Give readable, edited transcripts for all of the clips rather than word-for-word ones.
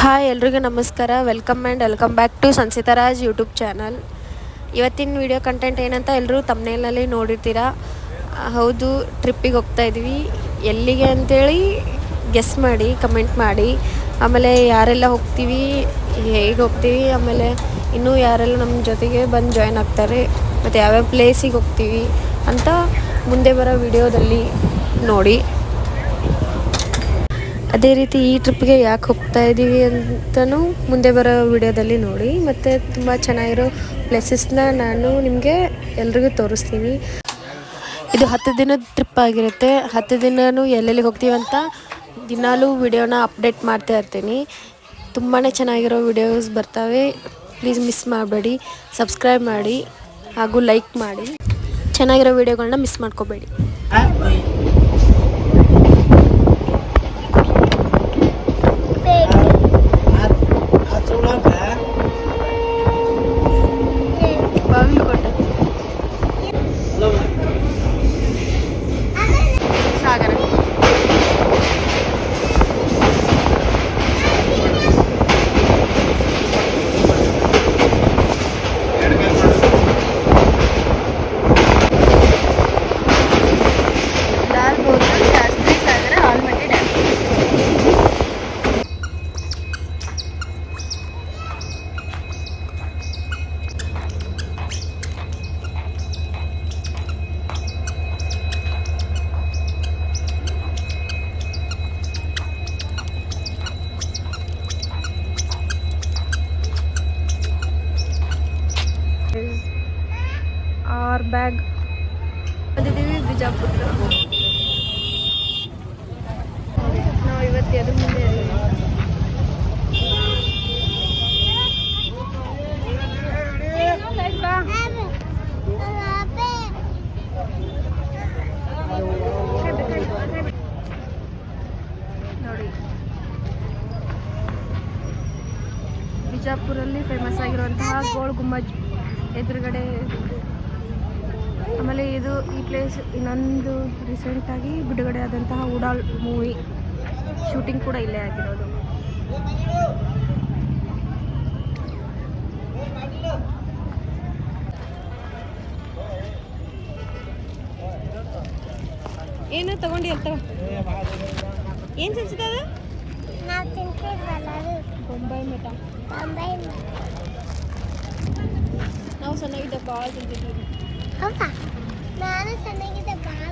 Hi ಎಲ್ರಿಗೂ ನಮಸ್ಕಾರ. Welcome back to Samsitaraj YouTube channel. ಇವತ್ತಿನ ವಿಡಿಯೋ ಕಂಟೆಂಟ್ ಏನಂತ ಎಲ್ಲರೂ ತಮ್ನೇಲ್ನಲ್ಲಿ ನೋಡಿರ್ತೀರ. ಹೌದು, ಟ್ರಿಪ್ಪಿಗೆ ಹೋಗ್ತಾ ಇದ್ವಿ. ಎಲ್ಲಿಗೆ ಅಂಥೇಳಿ ಗೆಸ್ ಮಾಡಿ ಕಮೆಂಟ್ ಮಾಡಿ. ಆಮೇಲೆ ಯಾರೆಲ್ಲ ಹೋಗ್ತೀವಿ, ಹೇಗೆ ಹೋಗ್ತೀವಿ, ಆಮೇಲೆ ಇನ್ನೂ ಯಾರೆಲ್ಲ ನಮ್ಮ ಜೊತೆಗೆ ಬಂದು ಜಾಯ್ನ್ ಆಗ್ತಾರೆ, ಮತ್ತು ಯಾವ್ಯಾವ ಪ್ಲೇಸಿಗೆ ಹೋಗ್ತೀವಿ ಅಂತ ಮುಂದೆ ಬರೋ ವಿಡಿಯೋದಲ್ಲಿ ನೋಡಿ. ಅದೇ ರೀತಿ ಈ ಟ್ರಿಪ್ಗೆ ಯಾಕೆ ಹೋಗ್ತಾ ಇದ್ದೀವಿ ಅಂತಲೂ ಮುಂದೆ ಬರೋ ವಿಡಿಯೋದಲ್ಲಿ ನೋಡಿ. ಮತ್ತು ತುಂಬ ಚೆನ್ನಾಗಿರೋ ಪ್ಲೇಸಸ್ನ ನಾನು ನಿಮಗೆ ಎಲ್ರಿಗೂ ತೋರಿಸ್ತೀನಿ. ಇದು 10 ದಿನದ ಟ್ರಿಪ್ ಆಗಿರುತ್ತೆ. 10 ದಿನವೂ ಎಲ್ಲೆಲ್ಲಿಗೆ ಹೋಗ್ತೀವಿ ಅಂತ ದಿನಾಲೂ ವಿಡಿಯೋನ ಅಪ್ಡೇಟ್ ಮಾಡ್ತಾ ಇರ್ತೀನಿ. ತುಂಬಾ ಚೆನ್ನಾಗಿರೋ ವಿಡಿಯೋಸ್ ಬರ್ತವೆ. ಪ್ಲೀಸ್ ಮಿಸ್ ಮಾಡಬೇಡಿ, ಸಬ್ಸ್ಕ್ರೈಬ್ ಮಾಡಿ ಹಾಗೂ ಲೈಕ್ ಮಾಡಿ. ಚೆನ್ನಾಗಿರೋ ವಿಡಿಯೋಗಳನ್ನ ಮಿಸ್ ಮಾಡ್ಕೋಬೇಡಿ. ಸಾಗರ ಶಾಸ್ತ್ರಿ ಸಾಗರ ಆಲ್ಮಟ್ಟಿ ಡ್ಯಾಮ್. ಆರ್ ಬ್ಯಾಗ್ ಬಂದಿದ್ದೀವಿ ಬಿಜಾಪುರ. ನಾವು ಇವತ್ತು ಎದ್ರ ಮುಂದೆ ನೋಡಿ, ಬಿಜಾಪುರಲ್ಲಿ ಫೇಮಸ್ ಆಗಿರುವಂತಹ ಗೋಲ್ ಗುಮ್ಮಜ್ ಎದುರುಗಡೆ. ಆಮೇಲೆ ಈ ಪ್ಲೇಸ್ ಇನ್ನೊಂದು ರೀಸೆಂಟಾಗಿ ಬಿಡುಗಡೆ ಆದಂತಹ ಉಡಾಲ್ ಮೂವಿ ಶೂಟಿಂಗ್ ಕೂಡ ಇಲ್ಲೇ ಆಗಿರೋದು. ಏನು ತಗೊಂಡಿ ಅಂತ ಏನು ಸಿಗ್ತದೆ ಅದು? ಬೊಂಬೈ ಮಿಠ. ನಾವು ಚೆನ್ನಾಗಿದ್ದ ಭಾಳ ತಿಂತಿದ್ದೀವಿ. ಹೌದಾ? ನಾನು ಚೆನ್ನಾಗಿದೆ ಭಾಳ.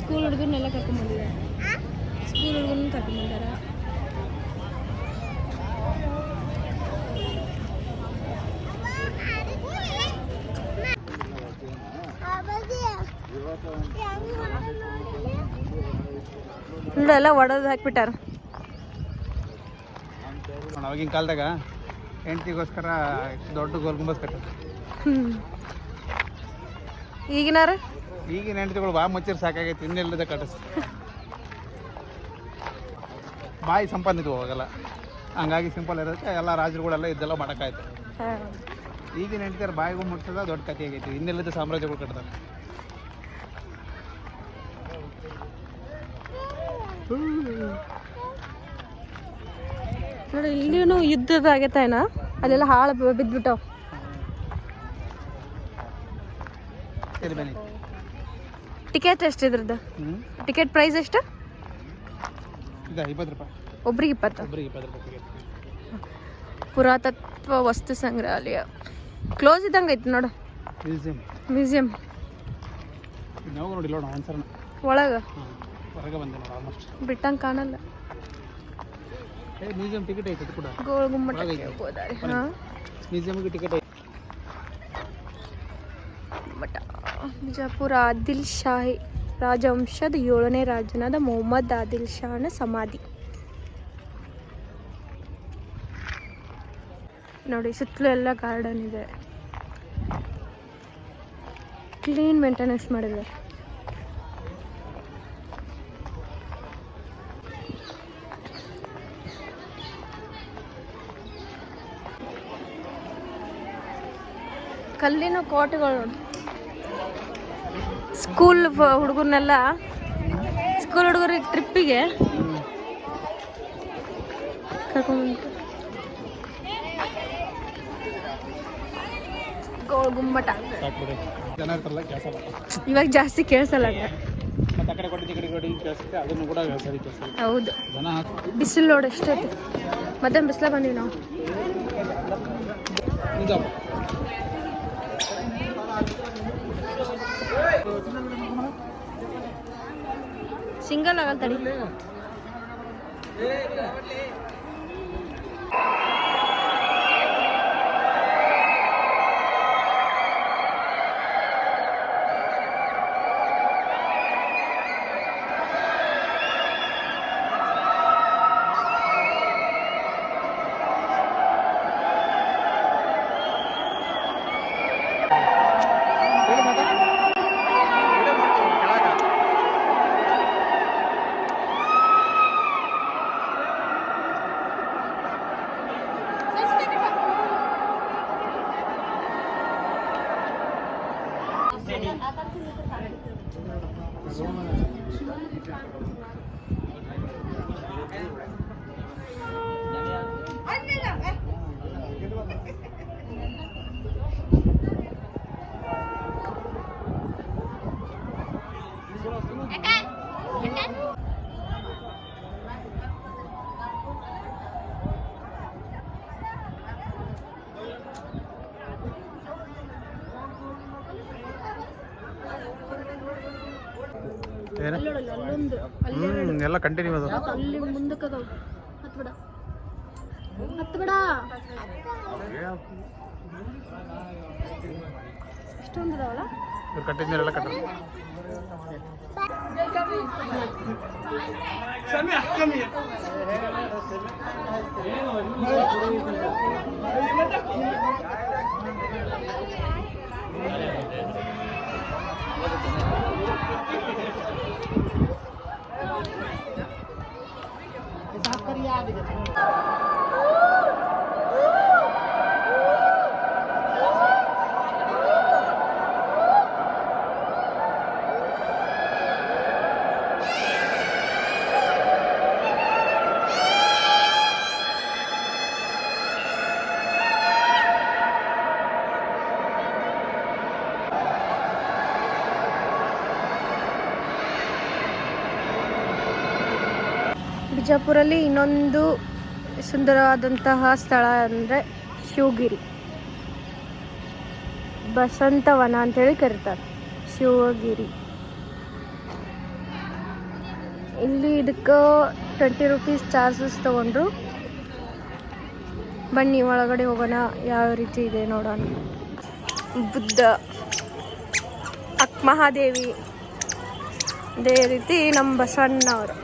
ಸ್ಕೂಲ್ ಹುಡುಗರನ್ನೆಲ್ಲ ಕರ್ಕೊಂಡ್ಬಂದಿದ್ದಾರೆ. ಸ್ಕೂಲ್ ಹುಡುಗರನ್ನ ಕರ್ಕೊಂಡ್ಬಂದಾರ. ಎಲ್ಲ ಒಡೆದು ಹಾಕ್ಬಿಟ್ಟಾರ. ಅವಾಗಿನ ಕಾಲದಾಗ ಹೆಂಡತಿಗೋಸ್ಕರ ದೊಡ್ಡ ಗೋಲ್ ಗುಂಬಸ್ ಕಟ್ಟ. ಈಗಿನಾರ ಈಗಿನ ಹೆಂಡತಿಗಳು ಬಾಯಿ ಮುಚ್ಚಿರ್ ಸಾಕಾಗೈತಿ, ಇನ್ನೆಲ್ಲದ ಕಟ್ಟಿಸ್ ಬಾಯಿ ಸಂಪಾದಿದ್ವು ಹೋಗಲ್ಲ. ಹಂಗಾಗಿ ಸಿಂಪಲ್ ಇರೋದಕ್ಕೆ ಎಲ್ಲ ರಾಜರುಗಳೆಲ್ಲ ಇದೆಲ್ಲ ಮಾಡೋಕ್ಕಾಯ್ತು. ಈಗಿನ ಹೆಂಡತಿಯರು ಬಾಯಿಗೂ ಮುಟ್ಸೋದ ದೊಡ್ಡ ಕಥೆ ಆಗೈತಿ. ಇನ್ನೆಲ್ಲದ ಸಾಮ್ರಾಜ್ಯಗಳು ಕಟ್ತಾರೆ. ನೋಡಿ, ಇಲ್ಲಿನೂ ಯುದ್ಧದ ಆಗೈತೇನ, ಅಲ್ಲೆಲ್ಲ ಹಾಳು ಬಿದ್ದುಬಿಟ್ಟವು. ಟಿಕೆಟ್ ಎಷ್ಟು ಇದ್ರದ್ದು? ಟಿಕೆಟ್ ಪ್ರೈಸ್ ಎಷ್ಟು? 20 ರೂಪಾಯಿ ಒಬ್ರಿಗೆ 20. ಪುರಾತತ್ವ ವಸ್ತು ಸಂಗ್ರಹಾಲಯ ಕ್ಲೋಸ್ ಇದ್ದಂಗೆ ಐತಿ ನೋಡು. ಮ್ಯೂಸಿಯಂ ನೋಡಿಲ್ಲ ಒಂದ್ಸಲ ಒಳಗೆ ಹೊರಗೆ ಬಂದೆ ನೋಡಿ. ಆಲ್ಮೋಸ್ಟ್ ಬಿಟ್ಟಂಗೆ ಕಾಣಲ್ಲ. ಮ್ಯೂಸಿಯಂ ಟಿಕೆಟ್ ಐತೆ ಕೂಡ. ಗೋಲ್ ಗುಮ್ಮಟಕ್ಕೆ ಹೋದಾರೆ. ಹಾಂ, ಮ್ಯೂಸಿಯಂಗೆ ಟಿಕೆಟ್ ಐತೆ. ಮಠ ಬಿಜಾಪುರ ಆದಿಲ್ ಶಾಹಿ ರಾಜವಂಶದ 7ನೇ ರಾಜನಾದ ಮೊಹಮ್ಮದ್ ಆದಿಲ್ ಶಾಹನ ಸಮಾಧಿ. ನೋಡಿ, ಸುತ್ತಲೂ ಎಲ್ಲ ಗಾರ್ಡನ್ ಇದೆ. ಕ್ಲೀನ್ ಮೇಂಟೆನೆನ್ಸ್ ಮಾಡಿದ್ದಾರೆ. ಕಲ್ಲಿನ ಕೋಟೆಗಳು ನೋಡಿ. ಸ್ಕೂಲ್ ಹುಡುಗರ್ನೆಲ್ಲ ಸ್ಕೂಲ್ ಹುಡುಗರಿಗೆ ಟ್ರಿಪ್ಪಿಗೆ ಕರ್ಕೊಂಡ್ಬಂದು ಗುಮ್ಮಟ ಜನ ಇರ್ತಾರಲ್ಲ ಕೆಲಸ ಇವಾಗ ಜಾಸ್ತಿ ಕೇಳಿಸಲ್ಲ ಮತ್ತೆ ಆ ಕಡೆ ಕೊಟ್ಟು ಈ ಕಡೆ ಕೊಟ್ಟು ಕೇಳಿಸುತ್ತೆ ಅದನ್ನು ಕೂಡ ಸರಿ ಕೆಲಸ ಹೌದು. ಜನ ಬಿಸಿಲು ನೋಡಿ ಎಷ್ಟೈತೆ. ಮಧ್ಯಾಹ್ನ ಬಿಸಿಲ ಬಂದೀವಿ ನಾವು. ಸಿಂಗಲ್ ಆಗಲ್ಲ ತಡಿ. ಎಲ್ಲ ಕಂಟಿನ್ಯೂ ಅದು ಅಲ್ಲಿ ಮುಂದಕ್ಕೆ ಅದಾವ. ಹತ್ಬಿಡ ಹತ್ಬಿಡ ಎಷ್ಟೊಂದು ಅದಾವಲ್ಲ. ಕಂಟಿನ್ಯೂ ಎಲ್ಲ ಕಟ್ಟ ಬಿಜಾಪುರಲ್ಲಿ ಇನ್ನೊಂದು ಸುಂದರವಾದಂತಹ ಸ್ಥಳ ಅಂದರೆ ಶಿವಗಿರಿ ಬಸಂತವನ ಅಂತೇಳಿ ಕರೀತಾರೆ. ಶಿವಗಿರಿ ಇಲ್ಲಿ ಇದಕ್ಕೆ 20 ರೂಪೀಸ್ ಚಾರ್ಜಸ್ ತಗೊಂಡ್ರು. ಬನ್ನಿ ಒಳಗಡೆ ಹೋಗೋಣ, ಯಾವ ರೀತಿ ಇದೆ ನೋಡೋಣ. ಬುದ್ಧ, ಮಹಾದೇವಿ, ಇದೇ ರೀತಿ ನಮ್ಮ ಬಸವಣ್ಣವರು.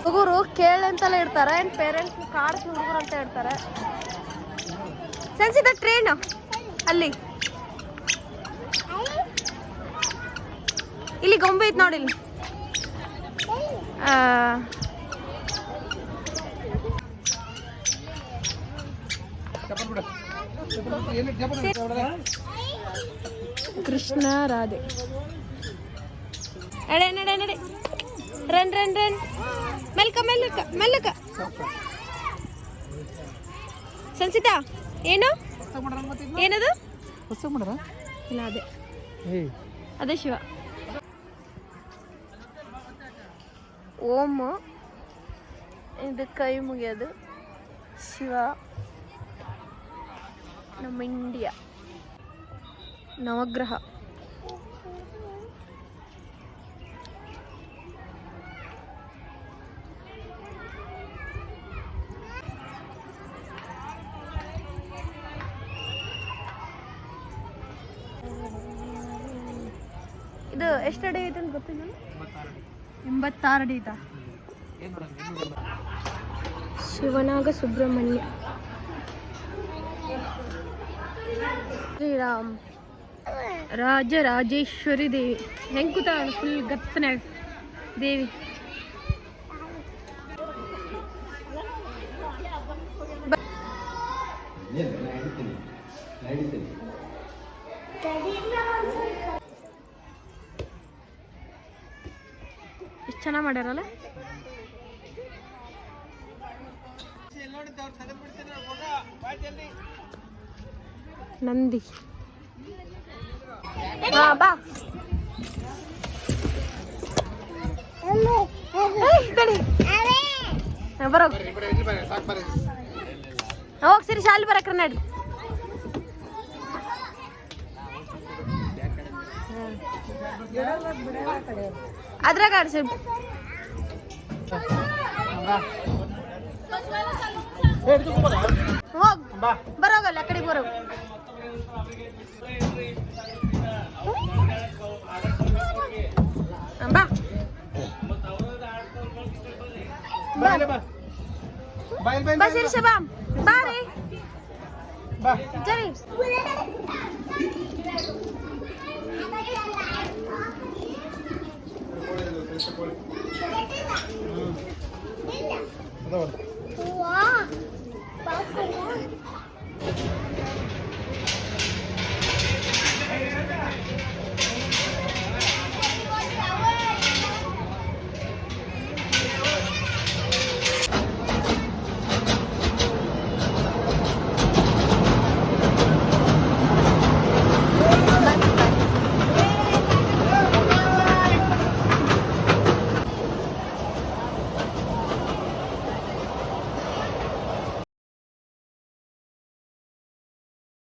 ಹುಡುಗರು ಕೇಳಂತಲೇ ಇರ್ತಾರೆ, ಏನು ಪೇರೆಂಟ್ಸ್ ಕಾಡ್ಸಿ ಹುಡುಗರು ಅಂತ ಇರ್ತಾರೆ. ಸೆನ್ಸಿದ ಟ್ರೈನ್ ಅಲ್ಲಿ ಇಲ್ಲಿ ಗೊಂಬೆ ಐತೆ ನೋಡಿ. ಇಲ್ಲಿ ಕೃಷ್ಣ ರಾಧೆ. ನಡೆ ನಡೆ ನಡೆ, ರನ್ ರನ್ ರನ್, ಮೆಲ್ಕ ಮೆಲ್ಲಕ ಮೆಲ್ಲಕ. ಸಂಸಿತಾ ಏನು ಏನದು? ಇಲ್ಲ ಅದೇ ಅದೇ ಶಿವ. ಓಂ ಇದು ಕೈ ಮುಗಿಯೋದು. ಶಿವ ನಮ್ಮ ಇಂಡಿಯಾ ನವಗ್ರಹ. ಇದು ಎಷ್ಟು ಅಡಿ ಐತೆ ಅಂತ ಗೊತ್ತಿಲ್ಲ. 86 ಅಡಿ ಐತಾ. ಶಿವನಾಗ ಸುಬ್ರಹ್ಮಣ್ಯ, ಶ್ರೀರಾಮ್, ರಾಜರಾಜೇಶ್ವರಿ ದೇವಿ. ಹೆಂಗ್ ಕೂತ ಫುಲ್ ಗತ್ತನೆ ದೇವಿ. ಎಷ್ಟು ಚೆನ್ನಾಗಿ ಮಾಡ್ಯಾರಲ್ಲ. ನಂದಿ ಬಾ ಬರೋ ಹೋಗ್ ಸರಿ ಶಾಲಿ ಬರಕ್ರ ನಡಿ. ಅದ್ರಾಗ ಆಡ್ಸಿ ಹೋಗ್ ಬರೋಗಲ್ಲ ಆ ಕಡೆ ಬರೋ. ಬಾ ಬಾ ಶಿರೀಷ ಬಾ ಬಾ ರೀ ಜರಿ. ಅದು